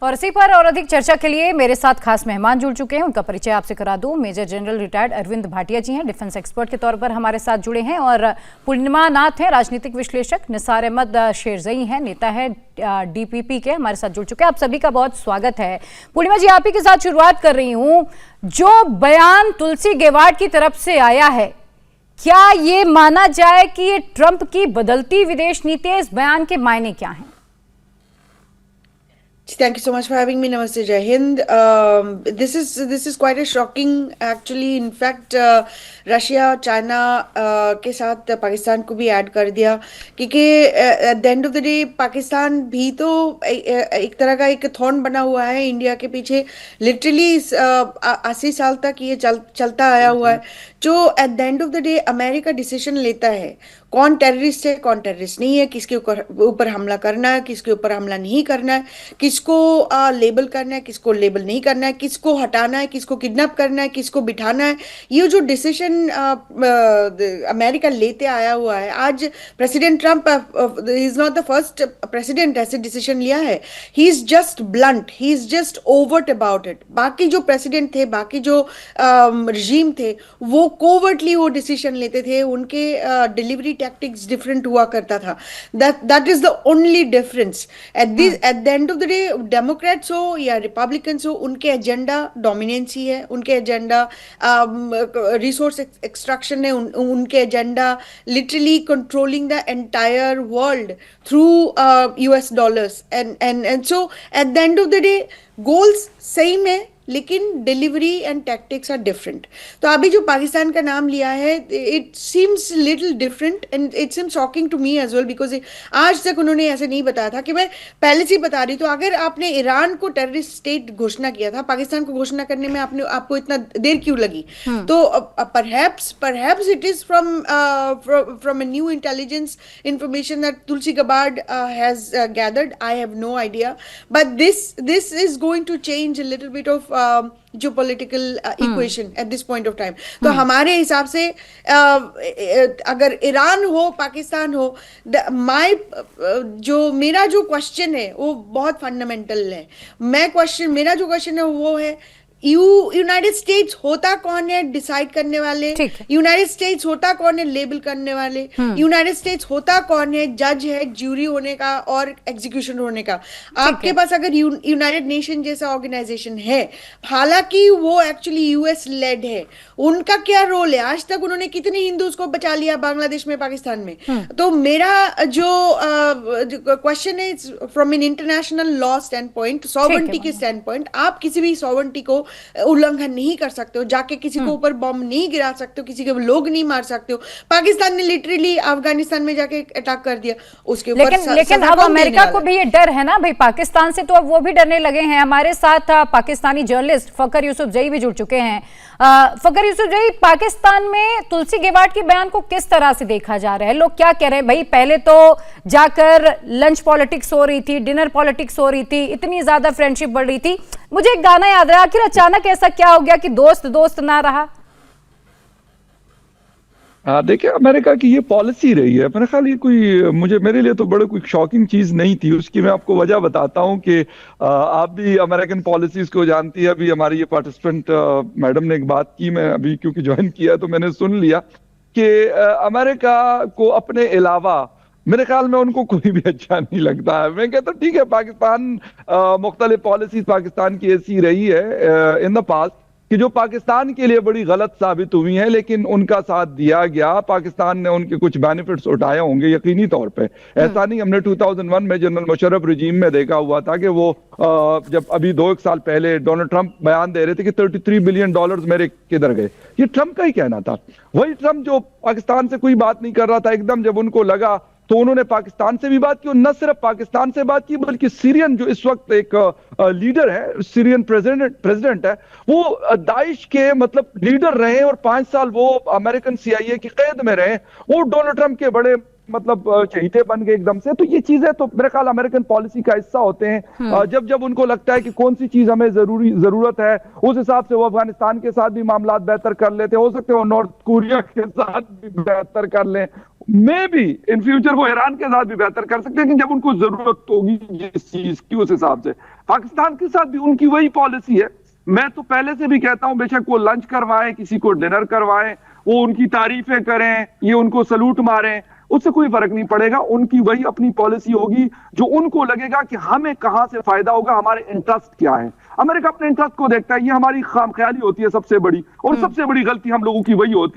और इसी पर और अधिक चर्चा के लिए मेरे साथ खास मेहमान जुड़ चुके हैं। उनका परिचय आपसे करा दूं। Major general retired Arvind Bhatia ji हैं, डिफेंस एक्सपर्ट के तौर पर हमारे साथ जुड़े हैं। और पूर्णिमा नाथ हैं, राजनीतिक विश्लेषक। निसार अहमद शेरजई हैं, नेता है डीपीपी के, हमारे साथ जुड़ चुके हैं। आप सभी का बहुत स्वागत है। पूर्णिमा जी, आप ही के साथ शुरुआत कर रही हूँ। जो बयान तुलसी गेवार्ड की तरफ से आया है, क्या ये माना जाए कि ये ट्रंप की बदलती विदेश नीति है? इस बयान के मायने क्या हैं? Thank you so much for having me. Namaste, Jai Hind. This is quite a shocking, actually. In fact, Russia China के साथ पाकिस्तान को भी ऐड कर दिया, क्योंकि eight the end of the day Pakistan भी तो एक तरह का एक थॉर्न बना हुआ है इंडिया के पीछे। लिटरली 80 साल तक ये चलता आया हुआ है। जो eight the end of the day America decision लेता है कौन टेररिस्ट है कौन टेररिस्ट नहीं है, किसके ऊपर हमला करना है, किसके ऊपर हमला नहीं करना है, किसको लेबल करना है, किसको लेबल नहीं करना है, किसको हटाना है, किसको किडनैप करना है, किसको बिठाना है, ये जो डिसीजन अमेरिका लेते आया हुआ है। आज president Trump is not the first president ऐसे डिसीजन लिया है। He is just blunt, he is just overt about it. बाकी जो प्रेसिडेंट थे, बाकी जो रजीम थे, वो कोवर्टली वो डिसीजन लेते थे। उनके डिलीवरी टैक्टिक्स डिफरेंट हुआ करता था। That is the only difference. Eight the end of the day Democrats हो या रिपब्लिकन्स हो, उनके एजेंडा डोमिनेंसी है, उनके एजेंडा रिसोर्स एक्सट्रैक्शन है, उनके agenda literally controlling the entire world through US dollars. And so at the end of the day goals same है, लेकिन delivery and tactics are different. तो अभी जो पाकिस्तान का नाम लिया है, it seems little different and it seems shocking to me as well, because आज तक उन्होंने ऐसे नहीं बताया था। कि मैं पहले से ही बता रही, तो अगर आपने ईरान को टेररिस्ट स्टेट घोषणा किया था, पाकिस्तान को घोषणा करने में आपको इतना देर क्यों लगी? तो perhaps it is from a new intelligence information that Tulsi Gabbard has gathered. I have no idea, but this is going to change a little bit of जो political equation at this point of time. तो हमारे हिसाब से अगर Iran हो पाकिस्तान हो, मेरा जो क्वेश्चन है वो बहुत फंडामेंटल है। मेरा जो क्वेश्चन है वो है, यूनाइटेड स्टेट्स होता कौन है डिसाइड करने वाले? यूनाइटेड स्टेट्स होता कौन है लेबल करने वाले? यूनाइटेड स्टेट्स होता कौन है जज है, ज्यूरी होने का और एग्जीक्यूशन होने का? आपके पास अगर यूनाइटेड नेशन जैसा ऑर्गेनाइजेशन है, हालांकि वो एक्चुअली US लेड है, उनका क्या रोल है? आज तक उन्होंने कितने हिंदूज को बचा लिया बांग्लादेश में, पाकिस्तान में? तो मेरा जो क्वेश्चन है from an international law stand point, sovereignty के स्टैंड पॉइंट, आप किसी भी सॉवरेंटी को उल्लंघन नहीं कर सकते हो, जाके किसी को ऊपर बॉम्ब नहीं गिरा सकते हो, किसी के लोग नहीं मार सकते हो। पाकिस्तान ने लिटरली अफगानिस्तान में जाके अटैक कर दिया, उसके ऊपर लेकिन अब अमेरिका को भी ये डर है ना भाई पाकिस्तान से, तो अब वो भी डरने लगे हैं। हमारे साथ पाकिस्तानी जर्नलिस्ट फकर यूसुफजई भी जुड़ चुके हैं। फकर यूसुफजई, पाकिस्तान में तुलसी गेवार्ड के बयान को किस तरह से देखा जा रहा है? लोग क्या कह रहे हैं भाई? पहले तो जाकर लंच पॉलिटिक्स हो रही थी, डिनर पॉलिटिक्स हो रही थी, इतनी ज्यादा फ्रेंडशिप बढ़ रही थी। मुझे एक गाना याद रहा, आखिर अचानक ऐसा क्या हो गया कि दोस्त दोस्त ना रहा? देखिए, अमेरिका की ये पॉलिसी रही है। मेरे ख्याल ये मेरे लिए तो बड़े कोई शॉकिंग चीज नहीं थी। उसकी मैं आपको वजह बताता हूँ कि आप भी अमेरिकन पॉलिसीज को जानती है। अभी हमारी ये पार्टिसिपेंट मैडम ने एक बात की, मैं अभी क्योंकि ज्वाइन किया तो मैंने सुन लिया कि अमेरिका को अपने अलावा मेरे ख्याल में उनको कोई भी अच्छा नहीं लगता है। मैं कहता ठीक है, पाकिस्तान मुख्तलिफ पॉलिसीज पाकिस्तान की ऐसी रही है इन द पास्ट कि जो पाकिस्तान के लिए बड़ी गलत साबित हुई हैं, लेकिन उनका साथ दिया गया। पाकिस्तान ने उनके कुछ बेनिफिट्स उठाए होंगे यकीनी तौर पे। ऐसा नहीं, हमने 2001 में जनरल मुशर्रफ रजीम में देखा हुआ था कि वो जब अभी 2-1 साल पहले डोनाल्ड ट्रंप बयान दे रहे थे कि $33 बिलियन मेरे किधर गए, ये ट्रंप का ही कहना था। वही ट्रंप जो पाकिस्तान से कोई बात नहीं कर रहा था, एकदम जब उनको लगा तो उन्होंने पाकिस्तान से भी बात की। और न सिर्फ पाकिस्तान से बात की, बल्कि सीरियन जो इस वक्त एक लीडर है, सीरियन प्रेसिडेंट है, वो दाइश के मतलब लीडर रहे और 5 साल वो अमेरिकन CIA की कैद में रहे। वो डोनाल्ड ट्रंप के बड़े मतलब चहीते बन गए एकदम से। तो ये चीजें तो मेरे ख्याल अमेरिकन पॉलिसी का हिस्सा होते हैं। जब जब उनको लगता है कि कौन सी चीज हमें जरूरत है, उस हिसाब से वो अफगानिस्तान के साथ भी मामला बेहतर कर लेते हैं। हो सकते हैं वो नॉर्थ कोरिया के साथ भी बेहतर कर लें। मे भी इन फ्यूचर वो ईरान के साथ भी बेहतर कर सकते हैं, लेकिन जब उनको जरूरत होगी जिस चीज की उस हिसाब से। पाकिस्तान के साथ भी उनकी वही पॉलिसी है। मैं तो पहले से भी कहता हूं, बेशक वो लंच करवाएं, किसी को डिनर करवाएं, वो उनकी तारीफें करें, ये उनको सलूट मारें, उससे कोई फर्क नहीं पड़ेगा। उनकी वही अपनी पॉलिसी होगी जो उनको लगेगा कि हमें कहां से फायदा होगा, हमारे इंटरेस्ट क्या है। अमेरिका अपने इंटरेस्ट को देखता है, ये हमारी खामख्याली होती है सबसे बड़ी। और सबसे बड़ी गलती हम लोगों की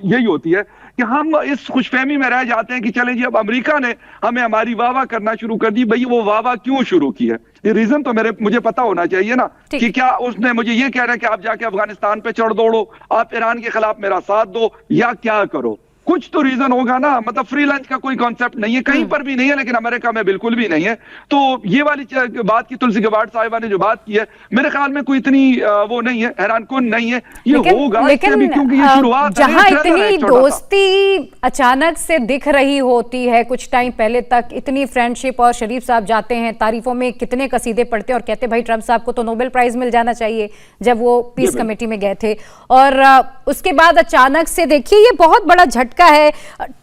यही होती है कि हम इस खुशफहमी में रह जाते हैं कि चलें जी, अब अमेरिका ने हमें हमारी वाहवाह करना शुरू कर दी। भाई वो वाहवाह क्यों शुरू की है, ये रीजन तो मुझे पता होना चाहिए ना, कि क्या उसने मुझे ये कह रहा है कि आप जाके अफगानिस्तान पे चढ़ दौड़ो, आप ईरान के खिलाफ मेरा साथ दो, या क्या करो। कुछ तो रीजन होगा ना। मतलब फ्री लंच का कोई कॉन्सेप्ट नहीं है, कहीं पर भी नहीं है, लेकिन अमेरिका में बिल्कुल भी नहीं है। तो ये वाली बात की तुलसी गबार्ड साहिबा ने जो बात की है, मेरे ख्याल में कोई इतनी वो नहीं है, हैरानकुन नहीं है। ये होगा लेकिन क्योंकि ये शुरुआत जहां इतनी दोस्ती अचानक से दिख रही होती है, कुछ टाइम पहले तक इतनी फ्रेंडशिप, और शरीफ साहब जाते हैं तारीफों में कितने कसीदे पढ़ते हैं और कहते भाई ट्रंप साहब को तो नोबेल प्राइज मिल जाना चाहिए जब वो पीस कमेटी में गए थे। और उसके बाद अचानक से देखिए ये बहुत बड़ा झटका है,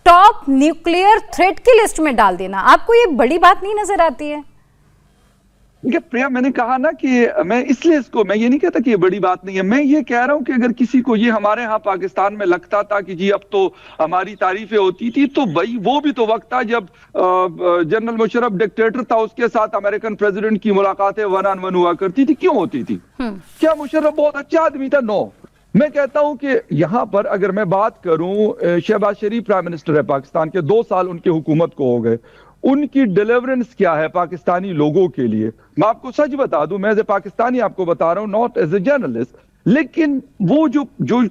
टॉप न्यूक्लियर थ्रेट की लिस्ट में डाल देना। आपको ये बड़ी बात नहीं नजर आती है? प्रिया, मैंने कहा ना कि मैं ये नहीं कहता कि ये बड़ी बात नहीं है। मैं ये कह रहा हूं कि अगर किसी को ये हमारे यहाँ पाकिस्तान में लगता था कि जी अब तो हमारी तारीफें होती थी, तो भाई वो भी तो वक्त था जब जनरल मुशर्रफ डिक्टेटर था, उसके साथ अमेरिकन प्रेसिडेंट की मुलाकातें 1-on-1 हुआ करती थी। क्यों होती थी? क्या मुशर्रफ बहुत अच्छा आदमी था? नो। मैं कहता हूं कि यहां पर अगर मैं बात करूं, शहबाज शरीफ प्राइम मिनिस्टर है पाकिस्तान के, 2 साल उनकी हुकूमत को हो गए। उनकी डिलीवरेंस क्या है पाकिस्तानी लोगों के लिए? मैं आपको सच बता दूं, मैं एज ए पाकिस्तानी आपको बता रहा हूं, नॉट एज ए जर्नलिस्ट, लेकिन वो जो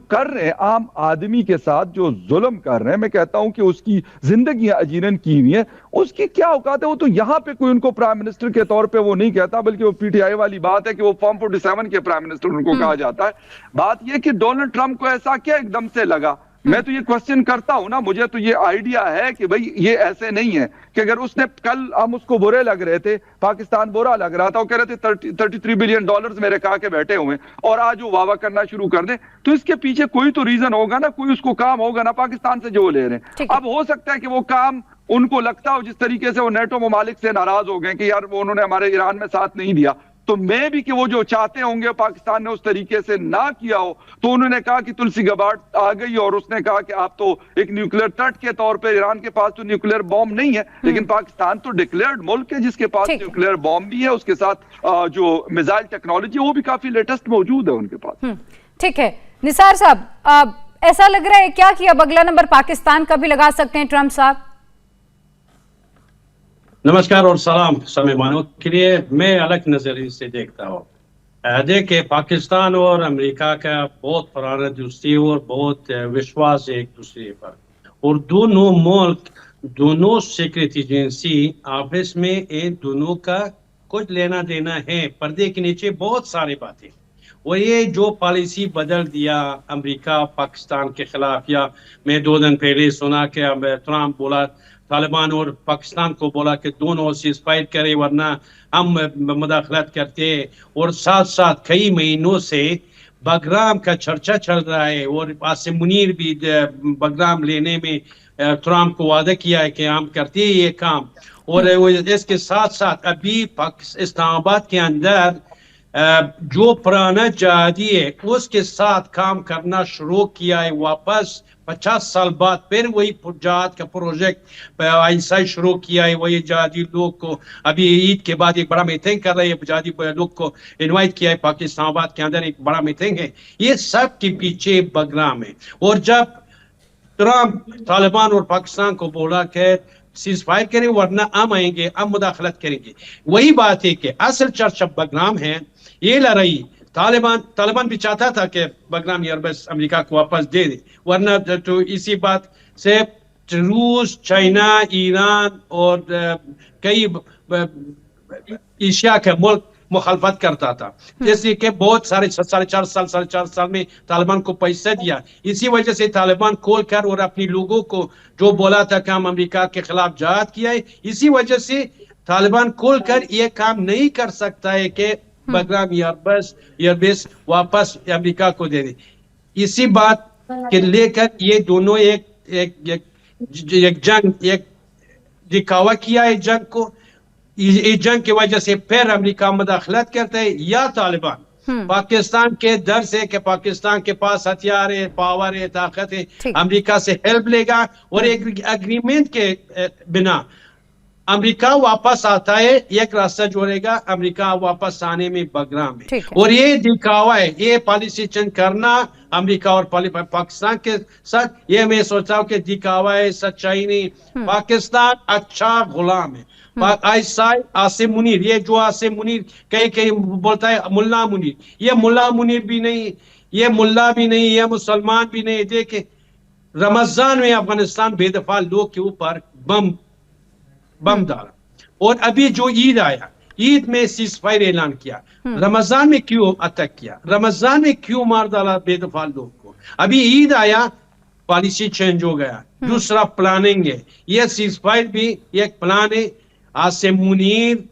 कर रहे हैं आम आदमी के साथ, जो जुल्म कर रहे हैं, मैं कहता हूं कि उसकी जिंदगियां अजीरन की हुई हैं, उसकी क्या औकात है? वो तो यहां पे कोई उनको प्राइम मिनिस्टर के तौर पे वो नहीं कहता, बल्कि वो पीटीआई वाली बात है कि वो फॉर्म 47 के प्राइम मिनिस्टर उनको कहा जाता है। बात यह कि डोनाल्ड ट्रंप को ऐसा क्या एकदम से लगा? मैं तो ये क्वेश्चन करता हूं ना, मुझे तो ये आइडिया है कि भाई ये ऐसे नहीं है कि अगर उसने कल हम उसको बुरे लग रहे थे, पाकिस्तान बुरा लग रहा था, वो कह रहे थे $33 बिलियन मेरे कहा के बैठे हुए, और आज वो वावा करना शुरू कर दे, तो इसके पीछे कोई तो रीजन होगा ना, कोई उसको काम होगा ना पाकिस्तान से जो ले रहे हैं। अब हो सकता है कि वो काम उनको लगता हो, जिस तरीके से वो नेटो ममालिक से नाराज हो गए कि यार वो उन्होंने हमारे ईरान में साथ नहीं दिया, तो मैं भी कि वो जो चाहते होंगे पाकिस्तान ने उस तरीके से ना किया हो, तो उन्होंने कहा कि तुलसी गबार्ड आ गई और उसने कहा कि आप तो एक न्यूक्लियर थ्रेट के तौर पे, ईरान के पास तो न्यूक्लियर बॉम्ब नहीं है, लेकिन पाकिस्तान तो डिक्लेयर्ड मुल्क है जिसके पास न्यूक्लियर बॉम्ब भी है, उसके साथ जो मिसाइल टेक्नोलॉजी वो भी काफी लेटेस्ट मौजूद है उनके पास। ठीक है निसार साहब, ऐसा लग रहा है क्या कि अब अगला नंबर पाकिस्तान का भी लगा सकते हैं ट्रंप साहब? नमस्कार और सलाम मेहमानों के लिए। मैं अलग नजरिए से देखता हूँ। देखिए, पाकिस्तान और अमेरिका का बहुत पुराना दोस्ती और बहुत विश्वास है एक दूसरे पर, और दोनों मुल्क, दोनों सिक्योरिटी एजेंसी आपस में एक दोनों का कुछ लेना देना है। पर्दे के नीचे बहुत सारी बातें, और ये जो पॉलिसी बदल दिया अमेरिका पाकिस्तान के खिलाफ, या मैं 2 दिन पहले सुना कि ट्रंप बोला तालिबान और पाकिस्तान को बोला कि दोनों सीज फायर करे वरना हम मुदाखलत करते हैं, और साथ साथ कई महीनों से बगराम का चर्चा चल रहा है, और आसिम मुनीर भी बगराम लेने में ट्रंप को वादा किया है कि हम करते हैं ये काम। और इसके साथ साथ अभी इस्लामाबाद के अंदर जो पुराना जहादी है उसके साथ काम करना शुरू किया है वापस 50 साल बाद, फिर वही जहाद का प्रोजेक्ट ऐसा शुरू किया है। वही जहादी लोग को अभी ईद के बाद एक बड़ा मीटिंग कर रहे हैं, जहादी लोग को इनवाइट किया है, पाकिस्तान के अंदर एक बड़ा मीटिंग है। ये सब के पीछे बगराम है। और जब ट्रंप तालिबान और पाकिस्तान को बोला कि सीज फायर करें वरना हम आएंगे, हम मुदाखलत करेंगे, वही बात है कि असल चर्चा बगराम है। ये लड़ाई तालिबान भी चाहता था कि बगराम एयरबेस अमेरिका को वापस दे दे, वरना तो इसी बात से रूस, चाइना, ईरान और कई एशिया के मुल्क मुखालफत करता था। जैसे कि बहुत सारे 4.5 साल में तालिबान को पैसा दिया, इसी वजह से तालिबान खोल कर और अपने लोगों को जो बोला था कि हम अमेरिका के खिलाफ जहाद किया है, इसी वजह से तालिबान खोल कर ये काम नहीं कर सकता है कि बगराम एयरबेस वापस अमेरिका को दे दे। इसी बात के लेकर ये दोनों एक एक जंग, एक दिखावा किया है जंग को, इस जंग की वजह से फिर अमेरिका मदाखलत करता है, या तालिबान पाकिस्तान के डर से कि पाकिस्तान के पास हथियार है, पावर है, ताकत है, अमेरिका से हेल्प लेगा और एक एग्रीमेंट के बिना अमेरिका वापस आता है, एक रास्ता जोड़ेगा, अमेरिका वापस आने में बगराम है। और ये दिखावा है, ये पॉलिसी चेंज करना अमेरिका और पाकिस्तान के साथ, ये मैं सोचता हूँ कि दिखावा है, सच्चाई नहीं। पाकिस्तान अच्छा गुलाम है। आसिम मुनीर, ये जो आसिम मुनीर कहीं बोलता है मुल्ला मुनीर, ये मुल्ला मुनीर भी नहीं, ये मुल्ला भी नहीं, ये मुसलमान भी नहीं। देखे रमजान में अफगानिस्तान बेदफा लोग के ऊपर बम डाला, और अभी जो ईद आया, ईद में सीज फायर ऐलान किया, रमजान में क्यों अटैक किया, रमजान में क्यों मार डाला बेदफा लोग को। अभी ईद आया, पॉलिसी चेंज हो गया, दूसरा प्लानिंग है। ये सीज फायर भी एक प्लान है। आसिम मुनीर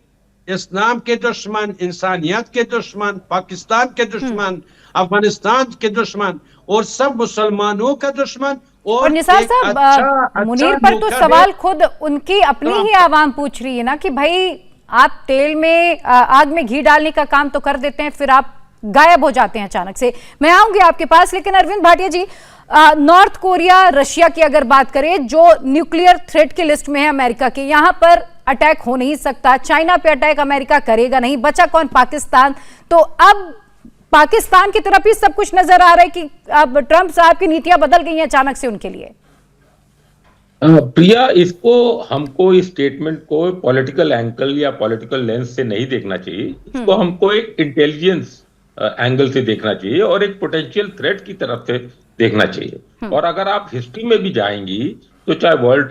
इस्लाम के दुश्मन, इंसानियत के दुश्मन, पाकिस्तान के दुश्मन, अफगानिस्तान के दुश्मन और सब मुसलमानों का दुश्मन। और निसार साहब, मुनीर पर तो सवाल खुद उनकी अपनी ही आवाम पूछ रही है ना कि भाई आप तेल में आग में घी डालने का काम तो कर देते हैं, फिर आप गायब हो जाते हैं अचानक से। मैं आऊंगी आपके पास, लेकिन अरविंद भाटिया जी, नॉर्थ कोरिया, रशिया की अगर बात करें, जो न्यूक्लियर थ्रेट की लिस्ट में है अमेरिका के, यहां पर अटैक हो नहीं सकता। चाइना पे अटैक अमेरिका करेगा नहीं, बचा कौन? पाकिस्तान। तो अब पाकिस्तान की तरफ ही सब कुछ नजर आ रहा है कि अब ट्रंप साहब की नीतियां बदल गई हैं अचानक से उनके लिए। प्रिया, इसको हमको इस स्टेटमेंट को पॉलिटिकल एंगल या पॉलिटिकल लेंस से नहीं देखना चाहिए। इसको हमको एक इंटेलिजेंस एंगल से देखना चाहिए और एक पोटेंशियल थ्रेट की तरफ से देखना चाहिए। और अगर आप हिस्ट्री में भी जाएंगी तो चाहे वर्ल्ड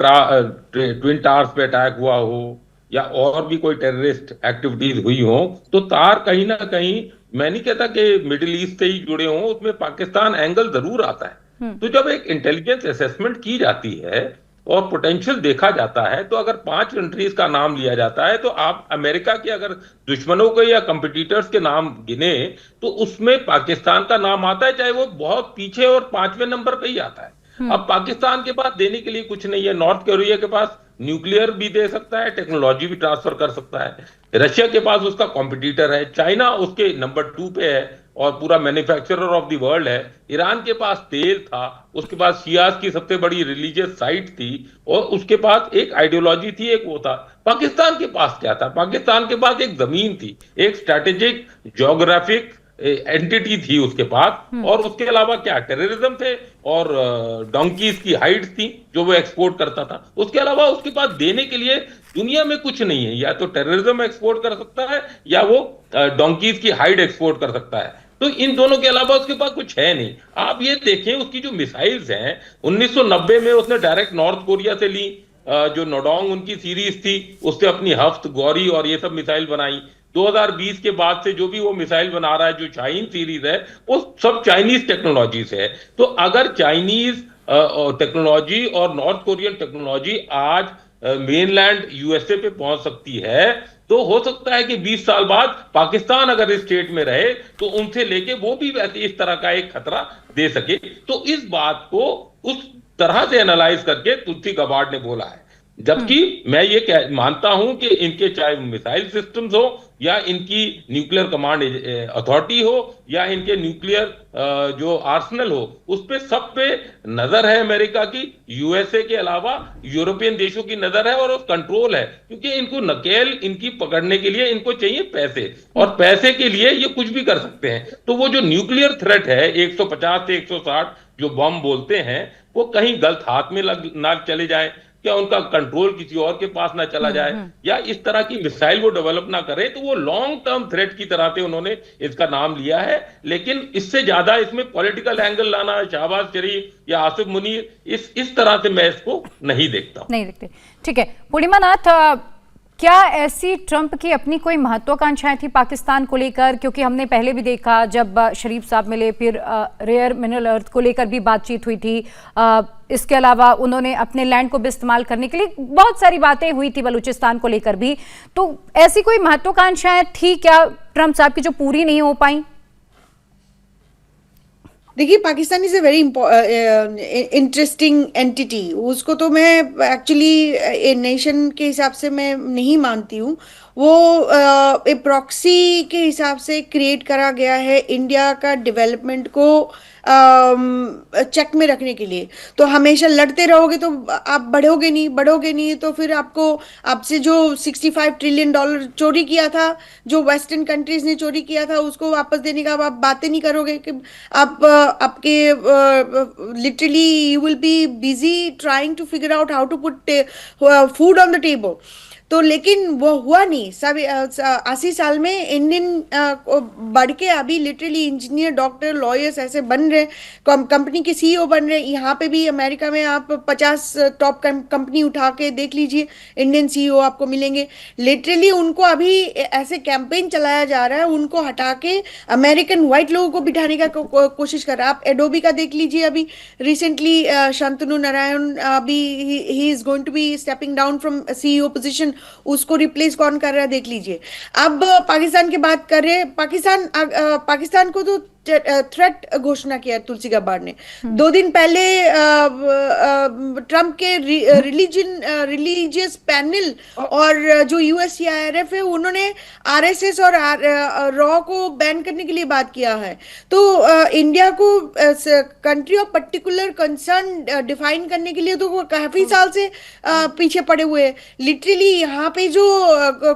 ट्विन टावर्स पे अटैक हुआ हो या और भी कोई टेररिस्ट एक्टिविटीज हुई हो, तो तार कहीं ना कहीं, मैं नहीं कहता कि मिडिल ईस्ट से ही जुड़े हों, उसमें पाकिस्तान एंगल जरूर आता है। तो जब एक इंटेलिजेंस असेसमेंट की जाती है और पोटेंशियल देखा जाता है, तो अगर 5 कंट्रीज का नाम लिया जाता है, तो आप अमेरिका के अगर दुश्मनों के या कंपिटिटर्स के नाम गिने तो उसमें पाकिस्तान का नाम आता है, चाहे वो बहुत पीछे और 5वें नंबर पे ही आता है। अब पाकिस्तान के पास देने के लिए कुछ नहीं है। नॉर्थ कोरिया के पास न्यूक्लियर भी दे सकता है, टेक्नोलॉजी भी ट्रांसफर कर सकता है। रशिया के पास उसका कॉम्पिटिटर है, चाइना उसके नंबर 2 पे है और पूरा मैन्युफैक्चरर ऑफ द वर्ल्ड है। ईरान के पास तेल था, उसके पास शियाज की सबसे बड़ी रिलीजियस साइट थी और उसके पास एक आइडियोलॉजी थी, एक वो था। पाकिस्तान के पास क्या था? पाकिस्तान के पास एक जमीन थी, एक स्ट्रैटेजिक ज्योग्राफिक एंटिटी थी उसके पास, और उसके अलावा क्या, टेररिज्म थे और डोंकीज की हाइट थी जो वो एक्सपोर्ट करता था। उसके अलावा उसके पास देने के लिए दुनिया में कुछ नहीं है। या तो टेररिज्म एक्सपोर्ट कर सकता है या वो डोंकीज की हाइट एक्सपोर्ट कर सकता है। तो इन दोनों के अलावा उसके पास कुछ है नहीं। आप ये देखें उसकी जो मिसाइल्स हैं, 1990 में उसने डायरेक्ट नॉर्थ कोरिया से ली, जो नोडोंग उनकी सीरीज थी, उससे अपनी हफ्त, गौरी और ये सब मिसाइल बनाई। 2020 के बाद से जो भी वो मिसाइल बना रहा है, जो शाहीन सीरीज है, वो सब चाइनीज टेक्नोलॉजी से है। तो अगर चाइनीज टेक्नोलॉजी और नॉर्थ कोरियन टेक्नोलॉजी आज मेनलैंड यूएसए पे पहुंच सकती है, तो हो सकता है कि 20 साल बाद पाकिस्तान अगर इस स्टेट में रहे तो उनसे लेके वो भी वैसे इस तरह का एक खतरा दे सके। तो इस बात को उस तरह से एनालाइज करके तुलसी गबार्ड ने बोला है। जबकि मैं ये मानता हूं कि इनके चाहे मिसाइल सिस्टम्स हो या इनकी न्यूक्लियर कमांड अथॉरिटी हो या इनके न्यूक्लियर जो आर्सेनल हो, उस पे सब पे नजर है अमेरिका की, यूएसए के अलावा यूरोपियन देशों की नजर है और उस कंट्रोल है। क्योंकि इनको नकेल इनकी पकड़ने के लिए इनको चाहिए पैसे, और पैसे के लिए ये कुछ भी कर सकते हैं। तो वो जो न्यूक्लियर थ्रेट है 150 से 160 जो बम बोलते हैं, वो कहीं गलत हाथ में ना चले जाए, क्या उनका कंट्रोल किसी और के पास ना चला जाए, या इस तरह की मिसाइल वो डेवलप ना करें। तो वो लॉन्ग टर्म थ्रेट की तरह से उन्होंने इसका नाम लिया है। लेकिन इससे ज्यादा इसमें पॉलिटिकल एंगल लाना, शहबाज शरीफ या आसिफ मुनीर, इस तरह से मैं इसको नहीं देखता। नहीं देखते, ठीक है। पूर्णिमा नाथ, क्या ऐसी ट्रंप की अपनी कोई महत्वाकांक्षाएं थी पाकिस्तान को लेकर? क्योंकि हमने पहले भी देखा जब शरीफ साहब मिले, फिर रेयर मिनरल अर्थ को लेकर भी बातचीत हुई थी। इसके अलावा उन्होंने अपने लैंड को भी इस्तेमाल करने के लिए बहुत सारी बातें हुई थी, बलूचिस्तान को लेकर भी। तो ऐसी कोई महत्वाकांक्षाएं थी क्या ट्रंप साहब की जो पूरी नहीं हो पाई? देखिए, Pakistan is a very interesting entity. उसको तो मैं एक्चुअली नेशन के हिसाब से मैं नहीं मानती हूँ। वो एक प्रॉक्सी के हिसाब से क्रिएट करा गया है इंडिया का डेवलपमेंट को चेक में रखने के लिए। तो हमेशा लड़ते रहोगे तो आप बढ़ोगे नहीं तो फिर आपको आपसे जो $65 ट्रिलियन चोरी किया था, जो वेस्टर्न कंट्रीज ने चोरी किया था, उसको वापस देने का आप बातें नहीं करोगे कि आप आपके literally you will be busy trying to figure out how to put food on the table. तो लेकिन वो हुआ नहीं। सब 80 साल में इंडियन बढ़ के अभी लिटरली इंजीनियर, डॉक्टर, लॉयर्स ऐसे बन रहे, कंपनी के सीईओ बन रहे। यहाँ पे भी अमेरिका में आप 50 टॉप कंपनी उठा के देख लीजिए, इंडियन सीईओ आपको मिलेंगे। लिटरली उनको अभी ऐसे कैंपेन चलाया जा रहा है, उनको हटा के अमेरिकन व्हाइट लोगों को बिठाने का कोशिश कर रहा है। आप एडोबी का देख लीजिए, अभी रिसेंटली शांतनु नारायण अभी ही is going to be stepping down from CEO position. उसको रिप्लेस कौन कर रहा है देख लीजिए। अब पाकिस्तान की बात कर रहे हैं। पाकिस्तान को तो थ्रेट घोषणा किया है तुलसी गब्बार्ड ने। 2 दिन पहले ट्रम्प के रिलीजियस पैनल और जो यूएससीआईआरएफ है, उन्होंने आरएसएस और रॉ को बैन करने के लिए बात किया है। तो इंडिया को country of particular concern define करने के लिए तो वो काफी साल से पीछे पड़े हुए हैं। लिटरली यहाँ पे जो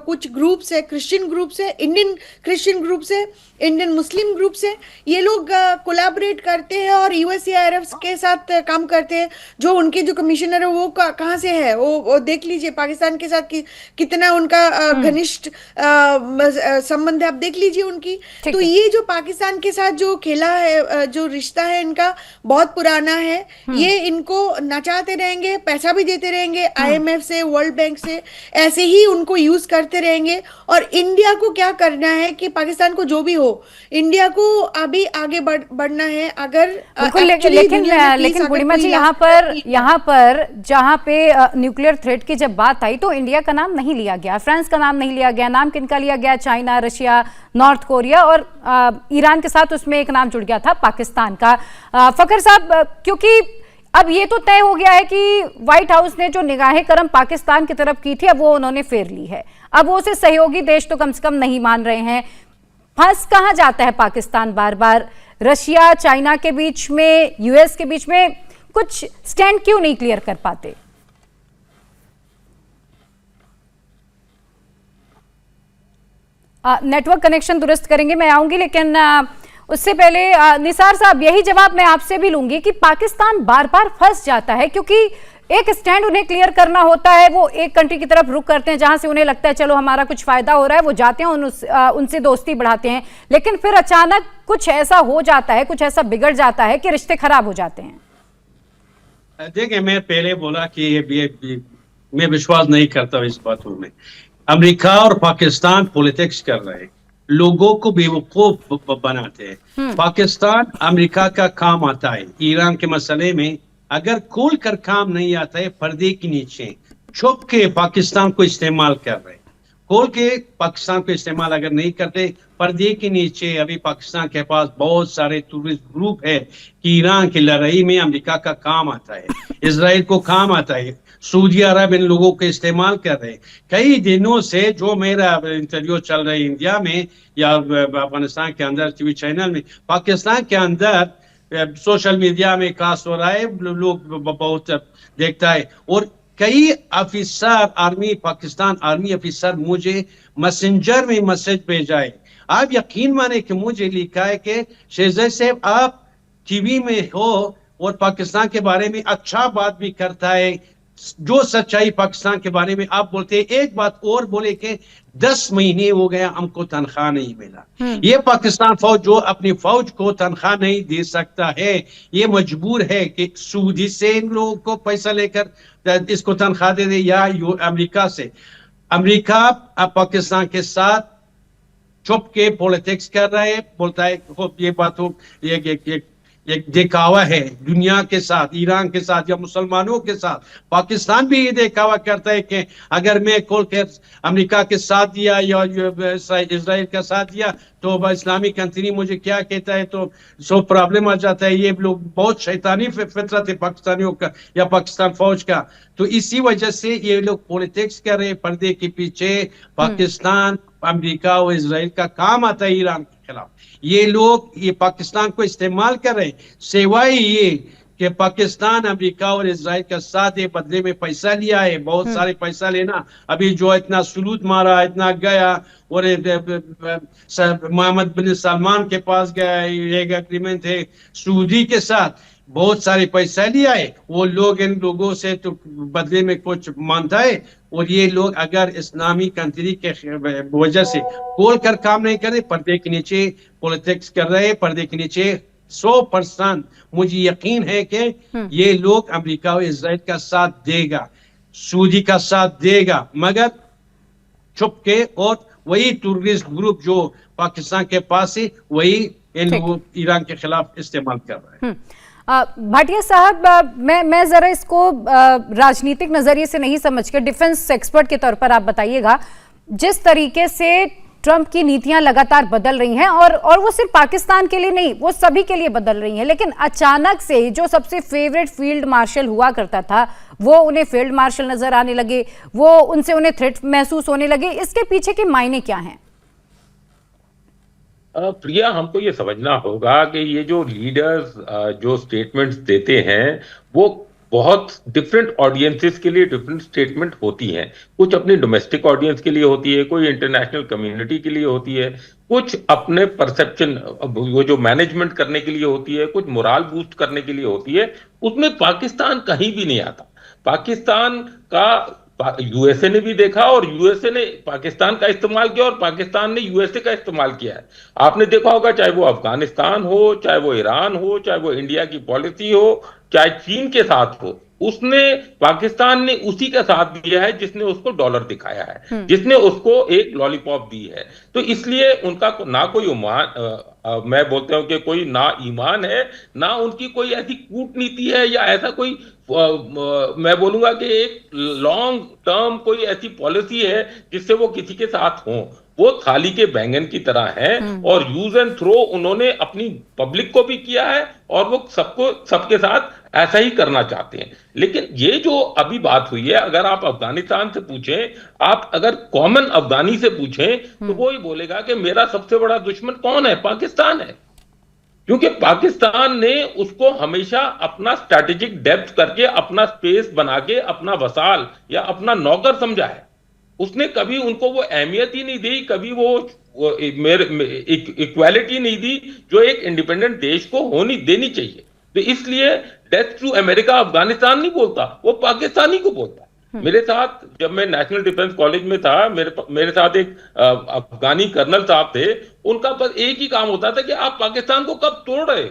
कुछ ग्रुप्स है, क्रिश्चियन ग्रुप्स है, इंडियन क्रिश्चियन ग्रुप्स है, इंडियन मुस्लिम ग्रुप्स है, ये लोग कोलैबोरेट करते हैं और यूएससीआईआरएफ के साथ काम करते हैं। जो उनके जो कमिश्नर है वो कहाँ से है, वो देख लीजिए। पाकिस्तान के साथ कितना उनका घनिष्ठ संबंध है, आप देख लीजिए उनकी। तो ये जो पाकिस्तान के साथ जो खेला है, जो रिश्ता है इनका बहुत पुराना है। ये इनको नचाते रहेंगे, पैसा भी देते रहेंगे आईएमएफ से, वर्ल्ड बैंक से, ऐसे ही उनको यूज करते रहेंगे। और इंडिया को क्या करना है कि पाकिस्तान को जो भी हो, इंडिया को अभी आगे बढ़ना है। अगर लेकिन पूर्णिमा जी, यहाँ पर जहाँ पे न्यूक्लियर थ्रेट की जब बात आई तो इंडिया का नाम नहीं लिया गया, फ्रांस का नाम नहीं लिया गया। नाम किनका लिया गया? चाइना, रशिया, नॉर्थ कोरिया और ईरान के साथ उसमें एक नाम जुड़ गया था, पाकिस्तान का। फखर साहब, क्योंकि अब ये तो तय हो गया है कि व्हाइट हाउस ने जो निगाहें करम पाकिस्तान की तरफ की थी, अब वो उन्होंने फेर ली है। अब वो उसे सहयोगी देश तो कम से कम नहीं मान रहे हैं। फंस कहाँ जाता है पाकिस्तान बार बार? रशिया, चाइना के बीच में, यूएस के बीच में कुछ स्टैंड क्यों नहीं क्लियर कर पाते? नेटवर्क कनेक्शन दुरुस्त करेंगे, मैं आऊंगी, लेकिन उससे पहले निसार साहब, यही जवाब मैं आपसे भी लूंगी कि पाकिस्तान बार बार फंस जाता है क्योंकि एक स्टैंड उन्हें क्लियर करना होता है। वो एक कंट्री की तरफ रुख करते हैं जहां से उन्हें लगता है चलो हमारा कुछ फायदा हो रहा है, वो जाते हैं, उनसे दोस्ती बढ़ाते हैं, लेकिन फिर अचानक कुछ ऐसा हो जाता है, कुछ ऐसा बिगड़ जाता है कि रिश्ते खराब हो जाते हैं। देखिए, मैं पहले बोला कि मैं विश्वास नहीं करता इस बातों में। अमेरिका और पाकिस्तान पॉलिटिक्स कर रहे हैं, लोगों को बेवकूफ बनाते हैं। पाकिस्तान अमेरिका का काम आता है। ईरान के मसले में अगर खोल कर काम नहीं आता है, पर्दे के नीचे छुप के पाकिस्तान को इस्तेमाल कर रहे हैं। खोल के पाकिस्तान को इस्तेमाल अगर नहीं करते, पर्दे के नीचे अभी पाकिस्तान के पास बहुत सारे टूरिस्ट ग्रुप है कि ईरान की लड़ाई में अमेरिका का काम आता है, इजराइल को काम आता है, सऊदी अरब इन लोगों को इस्तेमाल कर रहे हैं। कई दिनों से जो मेरा इंटरव्यू चल रहा है इंडिया में या अफगानिस्तान के अंदर टीवी चैनल में, पाकिस्तान के अंदर सोशल मीडिया में कास्ट हो रहा है, लोग बहुत देखता है। और कई officer army, Pakistan army officer मुझे मैसेंजर में मैसेज भेजा है। आप यकीन माने कि मुझे लिखा है कि शेहजाद साहब आप टीवी में हो और पाकिस्तान के बारे में अच्छा बात भी करता है, जो सच्चाई पाकिस्तान के बारे में आप बोलते हैं। एक बात और बोले कि 10 महीने हो गया हमको तनख्वाह नहीं मिला। ये पाकिस्तान फौज जो अपनी फौज को तनख्वाह नहीं दे सकता है, ये मजबूर है कि सऊदी से इन लोगों को पैसा लेकर इसको तनख्वाह दे दे या अमेरिका से। अमेरिका अब पाकिस्तान के साथ छुप के पॉलिटिक्स कर रहा है, बोलता है ये बात हो, एक दिखावा है दुनिया के साथ, ईरान के साथ या मुसलमानों के साथ। पाकिस्तान भी ये दिखावा करता है कि अगर मैं खोल कर अमेरिका के साथ दिया या इसराइल का साथ दिया तो इस्लामिक कंट्री मुझे क्या कहता है, तो सो प्रॉब्लम आ जाता है। ये लोग बहुत शैतानी फितरत है पाकिस्तानियों का या पाकिस्तान फौज का। तो इसी वजह से ये लोग पॉलिटिक्स कर रहे हैं पर्दे के पीछे। पाकिस्तान, अमेरिका और इसराइल का काम आता है ईरान के खिलाफ। ये लोग ये पाकिस्तान को इस्तेमाल कर रहे हैं, सिवाय ये कि पाकिस्तान, अमेरिका और इसराइल का साथ ये बदले में पैसा लिया है, बहुत सारे पैसा लेना। अभी जो इतना सलूट मारा, इतना गया और मोहम्मद बिन सलमान के पास गया, एक एग्रीमेंट है सऊदी के साथ, बहुत सारे पैसा लिया है। वो लोग इन लोगों से तो बदले में कुछ मांगता है। और ये लोग अगर इस्लामी कंट्री के वजह से खोल कर काम नहीं कर रहे, पर्दे के नीचे पॉलिटिक्स कर रहे हैं, पर्दे के नीचे 100% मुझे यकीन है कि ये लोग अमेरिका और इजराइल का साथ देगा, सऊदी का साथ देगा, मगर छुप के। और वही टूरिस्ट ग्रुप जो पाकिस्तान के पास है वही इन लोगों ईरान के खिलाफ इस्तेमाल कर रहा है। भाटिया साहब, मैं जरा इसको राजनीतिक नजरिए से नहीं समझ के डिफेंस एक्सपर्ट के तौर पर आप बताइएगा, जिस तरीके से ट्रंप की नीतियां लगातार बदल रही हैं और वो सिर्फ पाकिस्तान के लिए नहीं, वो सभी के लिए बदल रही हैं, लेकिन अचानक से जो सबसे फेवरेट फील्ड मार्शल हुआ करता था वो उन्हें फील्ड मार्शल नजर आने लगे, वो उनसे उन्हें थ्रेट महसूस होने लगे। इसके पीछे के मायने क्या हैं? प्रिया, हमको ये समझना होगा कि ये जो लीडर्स जो स्टेटमेंट्स देते हैं वो बहुत डिफरेंट ऑडियंसेस के लिए डिफरेंट स्टेटमेंट होती हैं। कुछ अपनी डोमेस्टिक ऑडियंस के लिए होती है, कोई इंटरनेशनल कम्युनिटी के लिए होती है, कुछ अपने परसेप्शन वो जो मैनेजमेंट करने के लिए होती है, कुछ मोरल बूस्ट करने के लिए होती है। उसमें पाकिस्तान कहीं भी नहीं आता। पाकिस्तान का यूएसए ने भी देखा और यूएसए ने पाकिस्तान का इस्तेमाल किया और पाकिस्तान ने यूएसए का इस्तेमाल किया है। आपने देखा होगा, चाहे वो अफगानिस्तान हो, चाहे वो ईरान हो, चाहे वो इंडिया की पॉलिसी हो, चाहे चीन के साथ हो, उसने पाकिस्तान ने उसी का साथ दिया है जिसने उसको डॉलर दिखाया है, जिसने उसको एक लॉलीपॉप दी है। तो इसलिए उनका ना कोई मैं बोलता हूं कि कोई ना ईमान है, ना उनकी कोई ऐसी कूटनीति है या ऐसा कोई मैं बोलूंगा कि एक लॉन्ग टर्म कोई ऐसी पॉलिसी है जिससे वो किसी के साथ हो। वो थाली के बैंगन की तरह है और यूज एंड थ्रो उन्होंने अपनी पब्लिक को भी किया है और वो सबके साथ ऐसा ही करना चाहते हैं। लेकिन ये जो अभी बात हुई है, अगर आप अफगानिस्तान से पूछें, आप अगर कॉमन अफगानी से पूछें, तो वो ही बोलेगा कि मेरा सबसे बड़ा दुश्मन कौन है? पाकिस्तान है। क्योंकि पाकिस्तान ने उसको हमेशा अपना स्ट्रैटेजिक डेप्थ करके, अपना स्पेस बना के, अपना वसाल या अपना नौकर समझा है। उसने कभी उनको वो अहमियत ही नहीं दी, कभी वो इक्वालिटी नहीं दी जो एक इंडिपेंडेंट देश को होनी देनी चाहिए। तो इसलिए डेथ टू अमेरिका अफगानिस्तान नहीं बोलता, वो पाकिस्तानी को बोलता। मेरे साथ जब मैं नेशनल डिफेंस कॉलेज में था, मेरे साथ एक अफगानी कर्नल साहब थे। उनका बस एक ही काम होता था कि आप पाकिस्तान को कब तोड़ रहे हो।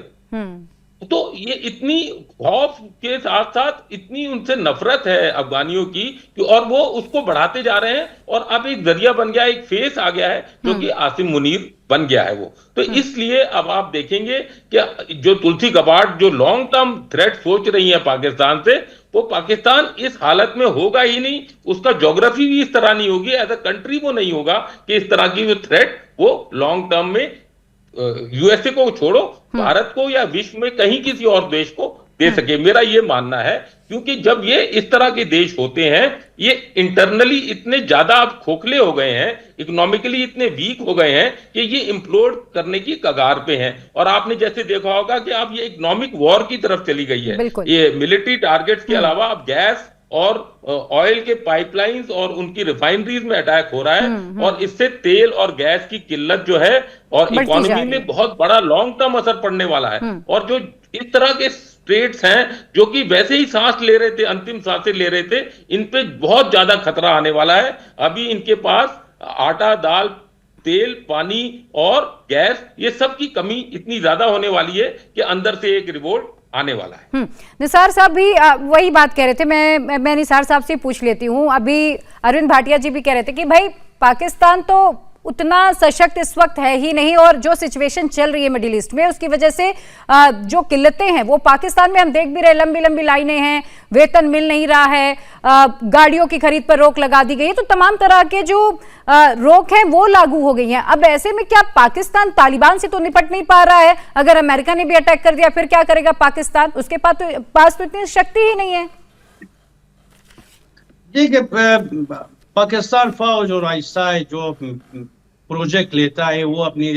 तो ये इतनी खौफ के साथ साथ इतनी उनसे नफरत है अफगानियों की कि और वो उसको बढ़ाते जा रहे हैं और अब एक जरिया बन गया, एक फेस आ गया है जो कि आसिम मुनीर बन गया है वो। तो इसलिए अब आप देखेंगे कि जो तुलसी गबार्ड जो लॉन्ग टर्म थ्रेट सोच रही है पाकिस्तान से, वो पाकिस्तान इस हालत में होगा ही नहीं। उसका ज्योग्राफी भी इस तरह नहीं होगी, एज अ कंट्री वो नहीं होगा कि इस तरह की जो थ्रेट वो लॉन्ग टर्म में यूएसए को छोड़ो, भारत को या विश्व में कहीं किसी और देश को दे सके। मेरा ये मानना है, क्योंकि जब ये इस तरह के देश होते हैं, ये इंटरनली इतने ज्यादा अब खोखले हो गए हैं, इकोनॉमिकली इतने वीक हो गए हैं कि ये इंप्लोड करने की कगार पे हैं। और आपने जैसे देखा होगा कि अब ये इकोनॉमिक वॉर की तरफ चली गई है। ये मिलिट्री टारगेट्स के अलावा अब गैस और ऑयल के पाइपलाइंस और उनकी रिफाइनरीज में अटैक हो रहा है और इससे तेल और गैस की किल्लत जो है और इकोनॉमी में बहुत बड़ा लॉन्ग टर्म असर पड़ने वाला है। और जो इस तरह के स्टेट्स हैं जो कि वैसे ही सांस ले रहे थे, अंतिम सांसें ले रहे थे, इन पे बहुत ज्यादा खतरा आने वाला है। अभी इनके पास आटा, दाल, तेल, पानी और गैस, ये सब की कमी इतनी ज्यादा होने वाली है कि अंदर से एक रिवोल्ट आने वाला है। निसार साहब भी वही बात कह रहे थे, मैं निसार साहब से पूछ लेती हूँ। अभी अरविंद भाटिया जी भी कह रहे थे कि भाई पाकिस्तान तो उतना सशक्त इस वक्त है ही नहीं, और जो सिचुएशन चल रही है मिडिल ईस्ट में उसकी वजह से जो किल्लतें हैं वो पाकिस्तान में हम देख भी रहे, लंबी लंबी लाइनें हैं, वेतन मिल नहीं रहा है, गाड़ियों की खरीद पर रोक लगा दी गई है, तो तमाम तरह के जो रोक है वो लागू हो गई हैं। अब ऐसे में क्या पाकिस्तान तालिबान से तो निपट नहीं पा रहा है? अगर अमेरिका ने भी अटैक कर दिया फिर क्या करेगा पाकिस्तान? उसके पास तो इतनी शक्ति ही नहीं है। देखिए, पाकिस्तान फौज और आईएसआई जो प्रोजेक्ट लेता है वो अपने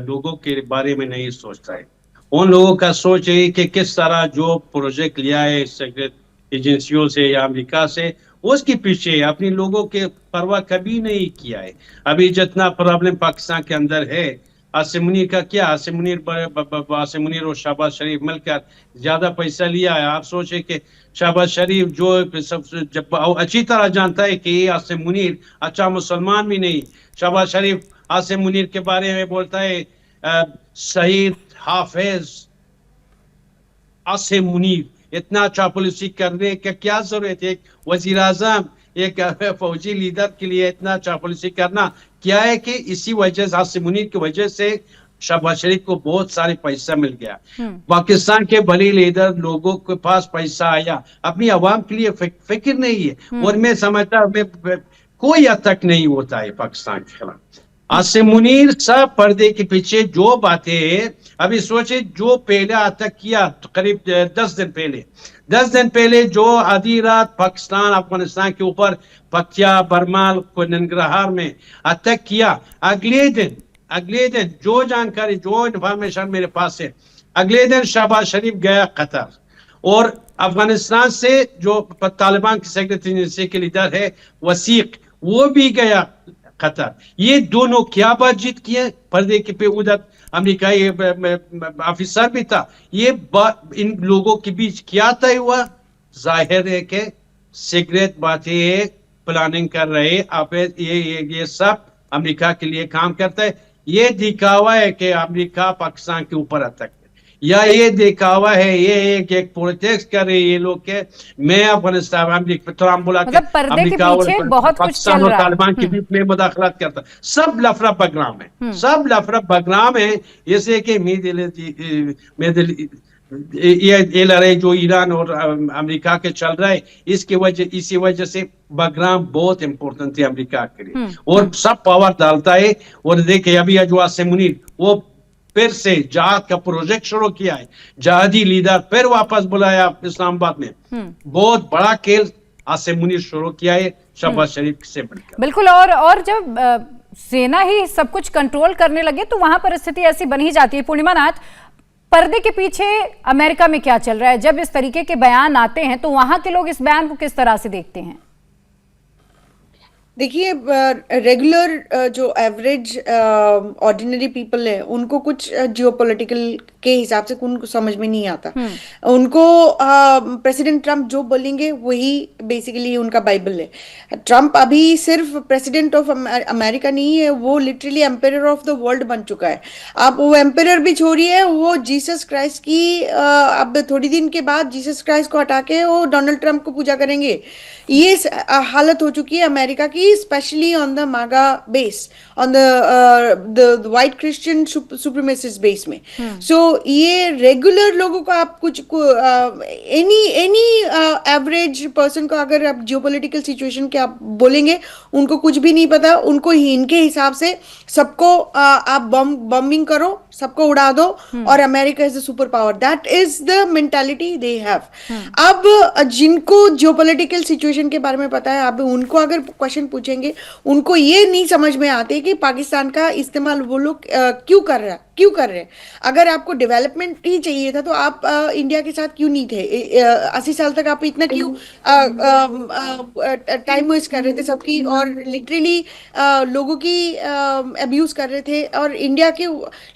लोगों के बारे में नहीं सोचता है। उन लोगों का सोच है कि किस तरह जो प्रोजेक्ट लिया है सेक्रेट एजेंसियों से या अमेरिका से, उसके पीछे अपने लोगों के परवाह कभी नहीं किया है। अभी जितना प्रॉब्लम पाकिस्तान के अंदर है, आसिम मुनीर का क्या, आसिम मुनीर और शहबाज शरीफ मिलकर ज्यादा पैसा लिया है। आप सोचे कि शहबाज शरीफ जो जब अच्छी तरह जानता है कि ये आसिम मुनीर अच्छा मुसलमान भी नहीं। शहबाज शरीफ आसिम मुनीर के बारे में बोलता है शहीद हाफिज आसिम मुनीर, इतना अच्छा पॉलिसी करने का क्या जरूरत है? एक वजीर आजम, एक फौजी लीडर के लिए इतना अच्छा पॉलिसी करना क्या है? कि इसी वजह से आसिम मुनीर की वजह से शहबाज शरीफ को बहुत सारे पैसा मिल गया। पाकिस्तान के बड़े लीडर लोगों के पास पैसा आया, अपनी आवाम के लिए फिक्र नहीं है। और मैं समझता हूँ कोई अटैक नहीं होता है पाकिस्तान के खिलाफ। आसिम मुनीर सब पर्दे के पीछे जो बातें हैं, अभी सोचे जो पहले अटैक किया तो करीब 10 दिन पहले जो आधी रात पाकिस्तान अफगानिस्तान के ऊपर पक्या, बरमाल को ननगरहार में अटैक किया, अगले दिन जो जानकारी, जो इंफॉर्मेशन मेरे पास है, अगले दिन शहबाज शरीफ गया कतर, और अफगानिस्तान से जो तालिबान की सेक्रेटरी एजेंसी के लीडर है वसीक, वो भी गया कतर। ये दोनों क्या बातचीत किए पर्दे के पे? उधर अमेरिकाई ऑफिसर भी था। ये इन लोगों के बीच क्या तय हुआ? जाहिर है कि सीक्रेट बातें प्लानिंग कर रहे। अब ये सब अमेरिका के लिए काम करता है। ये दिखावा है कि अमेरिका पाकिस्तान के ऊपर अटैक, या ये दिखावा है, ये एक पॉलिटिक्स कर रहे ये लोग के मैं अफगानिस्तान ट्रम्प बोला कि अमेरिका और पाकिस्तान और तालिबान के बीच में मुदाखलत करता। सब लफड़ा बगराम है, सब लफड़ा बगराम है। जैसे कि ये लड़ाई जो ईरान और अमेरिका के चल रहा है, इसी वजह से बगराम बहुत इंपॉर्टेंट है अमेरिका के लिए, और सब पावर डालता है। और देखिए अभी जो आसिम मुनीर वो फिर से जहाद का प्रोजेक्ट शुरू किया है, जहादी लीडर फिर वापस बुलाया इस्लामाबाद में। बहुत बड़ा खेल आसिम मुनीर शुरू किया है शहबाज शरीफ से मिलकर। बिल्कुल, और जब सेना ही सब कुछ कंट्रोल करने लगे तो वहां परिस्थिति ऐसी बन ही जाती है। पूर्णिमा नाथ, पर्दे के पीछे अमेरिका में क्या चल रहा है? जब इस तरीके के बयान आते हैं तो वहां के लोग इस बयान को किस तरह से देखते हैं? देखिए, रेगुलर जो एवरेज ऑर्डिनरी पीपल है उनको कुछ जियोपॉलिटिकल के हिसाब से उनको समझ में नहीं आता। उनको प्रेसिडेंट ट्रम्प जो बोलेंगे वही बेसिकली उनका बाइबल है। ट्रम्प अभी सिर्फ प्रेसिडेंट ऑफ अमेरिका नहीं है, वो literally empire of the world बन चुका है। अब वो एम्पायर भी छोड़िए, वो जीसस क्राइस्ट की अब थोड़ी दिन के बाद जीसस क्राइस्ट को हटा के वो डोनाल्ड ट्रम्प को पूजा करेंगे। ये हालत हो चुकी है अमेरिका की, especially on the MAGA base, on the white Christian supremacist base में। So ये रेगुलर लोगों को आप कुछ any एवरेज पर्सन को अगर आप जियोपॉलिटिकल सिचुएशन के आप बोलेंगे, उनको कुछ भी नहीं पता। उनको इनके हिसाब से सबको आप बॉम्बिंग करो, सबको उड़ा दो, और America is the super power. That is the mentality they have. अब जिनको जियोपॉलिटिकल सिचुएशन के बारे में पता है, अब उनको अगर क्वेश्चन पूछेंगे, उनको ये नहीं समझ में आते कि पाकिस्तान का इस्तेमाल वो लोग क्यों कर रहे हैं। अगर आपको डेवलपमेंट ही चाहिए था तो आप इंडिया के साथ क्यों नहीं थे? 80 साल तक आप इतना क्यों टाइम वेस्ट कर रहे थे सबकी, और लिटरली लोगों की अब्यूज कर रहे थे। और इंडिया के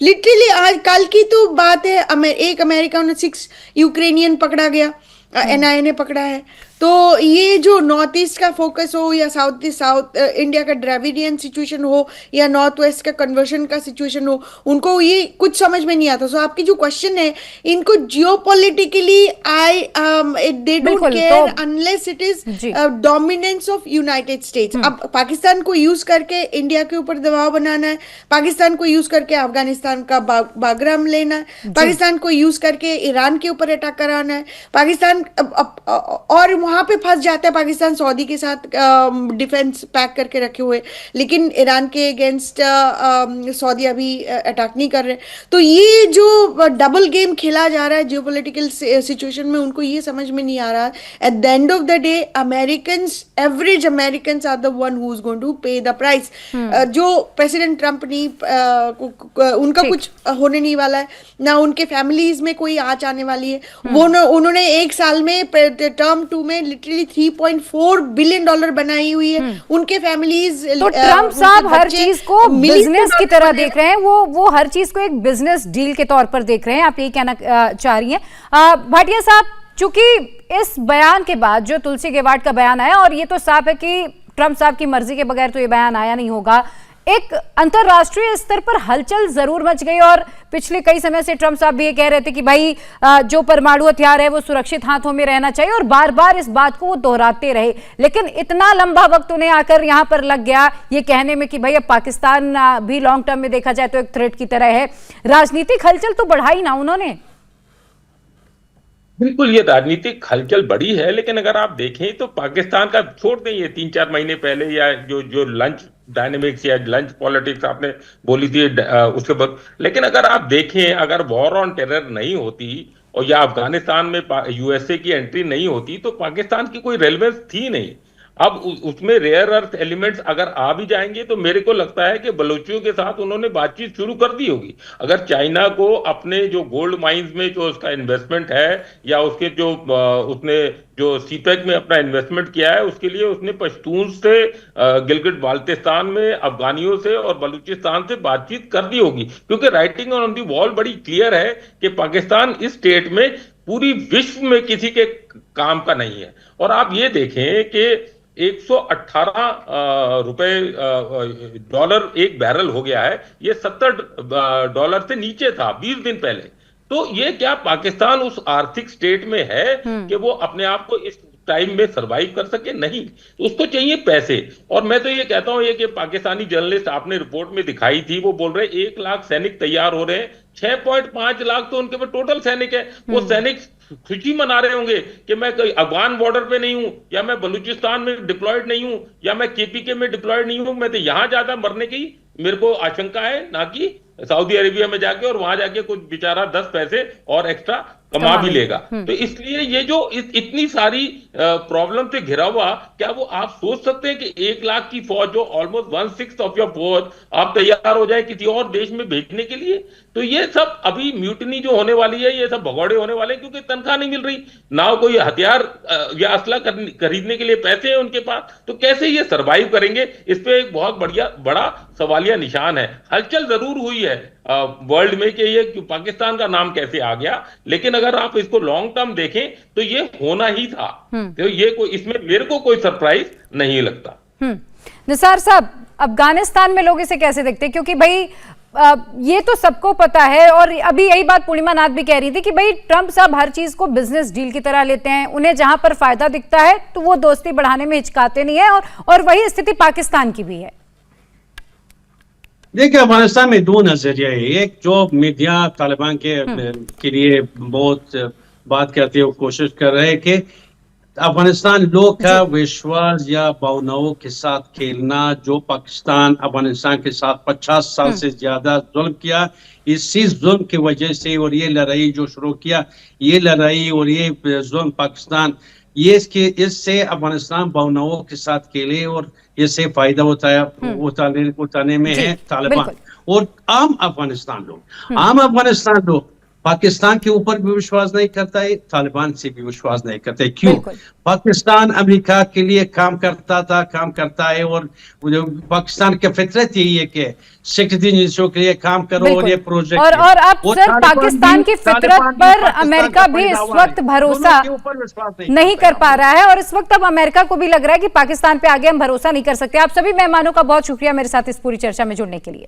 लिटरली आज कल की तो बात है, एक अमेरिका में 6 यूक्रेनियन पकड़ा गया, NIA ने पकड़ा है। तो ये जो नॉर्थ ईस्ट का फोकस हो या साउथ इंडिया का ड्राविडियन सिचुएशन हो या नॉर्थ वेस्ट का कन्वर्शन का सिचुएशन हो, उनको ये कुछ समझ में नहीं आता। सो आपकी जो क्वेश्चन है, इनको जियोपॉलिटिकली दे डोंट बिल्कुल, केयर तो- अनलेस इट इज जी। Dominance of United States. अब पाकिस्तान को यूज करके इंडिया के ऊपर दबाव बनाना है, पाकिस्तान को यूज करके अफगानिस्तान का बागराम लेना है, पाकिस्तान को यूज करके ईरान के ऊपर अटैक कराना है, पाकिस्तान और वहां पे फंस जाता है पाकिस्तान सऊदी के साथ डिफेंस पैक करके रखे हुए, लेकिन ईरान के अगेंस्ट सऊदी अभी अटैक नहीं कर रहे। तो ये जो डबल गेम खेला जा रहा है जियोपॉलिटिकल सिचुएशन में, उनको ये समझ में नहीं आ रहा। At the end of the day Americans, average Americans are the one who is going to pay the price. जो प्रेसिडेंट ट्रंप नहीं, उनका ठीक। कुछ होने नहीं वाला है, ना उनके फैमिलीज में कोई आंच आने वाली है। वो उन्होंने एक साल में टर्म 2 में लिटरली $3.4 बिलियन बनाई हुई है। उनके फैमिलिज, तो ट्रम्प साहब हर चीज को बिजनेस की तरह देख रहे हैं, वो हर चीज को एक बिजनेस डील के तौर पर देख रहे हैं, आप यही कहना चाह रही हैं। भाटिया साहब, चूंकि इस बयान के बाद जो तुलसी गेवार्ड का बयान आया, और ये तो साफ है कि ट्रम्प साहब की मर्जी के बगैर तो ये बयान आया नहीं होगा, एक अंतरराष्ट्रीय स्तर पर हलचल जरूर मच गई। और पिछले कई समय से ट्रम्प साहब भी ये कह रहे थे कि भाई जो परमाणु हथियार है वो सुरक्षित हाथों में रहना चाहिए, और बार बार इस बात को वो दोहराते रहे। लेकिन इतना लंबा वक्त उन्हें आकर यहाँ पर लग गया ये कहने में कि भाई अब पाकिस्तान भी लॉन्ग टर्म में देखा जाए तो एक थ्रेट की तरह है। राजनीतिक हलचल तो बढ़ाई ना उन्होंने। बिल्कुल, ये राजनीतिक हलचल बड़ी है, लेकिन अगर आप देखें तो पाकिस्तान का, छोड़ दें ये 3-4 महीने पहले या जो लंच डायनेमिक्स या लंच पॉलिटिक्स आपने बोली थी उसके बाद, लेकिन अगर आप देखें, अगर वॉर ऑन टेरर नहीं होती और या अफगानिस्तान में यूएसए की एंट्री नहीं होती तो पाकिस्तान की कोई रेलेवेंस थी नहीं। अब उसमें रेयर अर्थ एलिमेंट्स अगर आ भी जाएंगे तो मेरे को लगता है कि बलूचियों के साथ उन्होंने बातचीत शुरू कर दी होगी। अगर चाइना को अपने जो गोल्ड माइंस में जो उसका इन्वेस्टमेंट है, या उसके जो उसने जो सीपेक में अपना इन्वेस्टमेंट किया है, उसके लिए उसने पश्तून से, गिलगिट बाल्टिस्तान में अफगानियों से और बलूचिस्तान से बातचीत कर दी होगी, क्योंकि राइटिंग ऑन दी वॉल बड़ी क्लियर है कि पाकिस्तान इस स्टेट में पूरी विश्व में किसी के काम का नहीं है। और आप ये देखें कि 118 रुपए डॉलर एक बैरल हो गया है, ये $70 से नीचे था 20 दिन पहले। तो ये क्या पाकिस्तान उस आर्थिक स्टेट में है कि वो अपने आप को इस टाइम में सरवाइव कर सके? नहीं, उसको चाहिए पैसे। और मैं तो ये कहता हूं, ये कि पाकिस्तानी जर्नलिस्ट आपने रिपोर्ट में दिखाई थी, वो बोल रहे 1 लाख सैनिक तैयार हो रहे हैं, 6.5 लाख तो उनके पास टोटल सैनिक है। वो सैनिक खुशी मना रहे होंगे कि मैं कोई अफगान बॉर्डर पे नहीं हूं, या मैं बलूचिस्तान में डिप्लॉयड नहीं हूं, या मैं केपीके में डिप्लॉयड नहीं हूं, मैं तो यहां ज्यादा मरने की मेरे को आशंका है, ना कि सऊदी अरेबिया में जाके और वहां जाके कुछ बेचारा 10 पैसे और एक्स्ट्रा कमा भी लेगा। तो इसलिए ये जो इतनी सारी प्रॉब्लम से घिरा हुआ, क्या वो आप सोच सकते हैं कि 1 लाख की फौज, जो ऑलमोस्ट 1/6 ऑफ योर फौज, आप तैयार हो जाए किसी और देश में भेजने के लिए? तो ये सब अभी म्यूटनी जो होने वाली है, ये सब भगौड़े होने वाले हैं, क्योंकि तनख्वाह नहीं मिल रही, ना कोई हथियार या असला खरीदने के लिए पैसे हैं उनके पास, तो कैसे ये सरवाइव करेंगे? इस पे एक बहुत बड़ा सवालिया निशान है। हलचल जरूर हुई है वर्ल्ड में कि ये पाकिस्तान का नाम कैसे आ गया, लेकिन अगर आप इसको लॉन्ग टर्म देखें तो ये होना ही था। तो ये कोई, इसमें मेरे को कोई सरप्राइज नहीं लगता। निसार साहब, अफगानिस्तान में लोग इसे कैसे देखते हैं? क्योंकि भाई ये तो सबको पता है, और अभी यही बात पूर्णिमा नाथ भी कह रही थी कि भाई ट्रम्प साहब हर चीज को बिजनेस डील की तरह लेते हैं, उन्हें जहां पर फायदा दिखता है तो वो दोस्ती बढ़ाने में हिचकाते नहीं है, और वही स्थिति पाकिस्तान की भी है। देखिए, अफगानिस्तान में 2 नजरिए है। एक जो मीडिया तालिबान के लिए बहुत बात करते हुए कोशिश कर रहे हैं कि अफगानिस्तान लोग का विश्वास या भावनाओं के साथ खेलना, जो पाकिस्तान अफगानिस्तान के साथ 50 साल से ज्यादा जुल्म किया, इसी जुल्म की वजह से, और ये लड़ाई जो शुरू किया, ये लड़ाई और ये जुल्म पाकिस्तान, ये इससे अफगानिस्तान भावनाओं के साथ खेले और इससे फायदा उठाने में है तालिबान। और आम अफगानिस्तान लोग पाकिस्तान के ऊपर भी विश्वास नहीं करता है, तालिबान से भी विश्वास नहीं करता है। क्यों? बिल्कुल। पाकिस्तान अमेरिका के लिए काम करता था, काम करता है, और पाकिस्तान की फितरत यही है कि सिटीजनशिप के लिए काम करो और ये प्रोजेक्ट और अब सर पाकिस्तान की फितरत पर अमेरिका भी इस वक्त भरोसा नहीं कर पा रहा है, और इस वक्त अब अमेरिका को भी लग रहा है कि पाकिस्तान पे आगे हम भरोसा नहीं कर सकते। आप सभी मेहमानों का बहुत शुक्रिया मेरे साथ इस पूरी चर्चा में जुड़ने के लिए।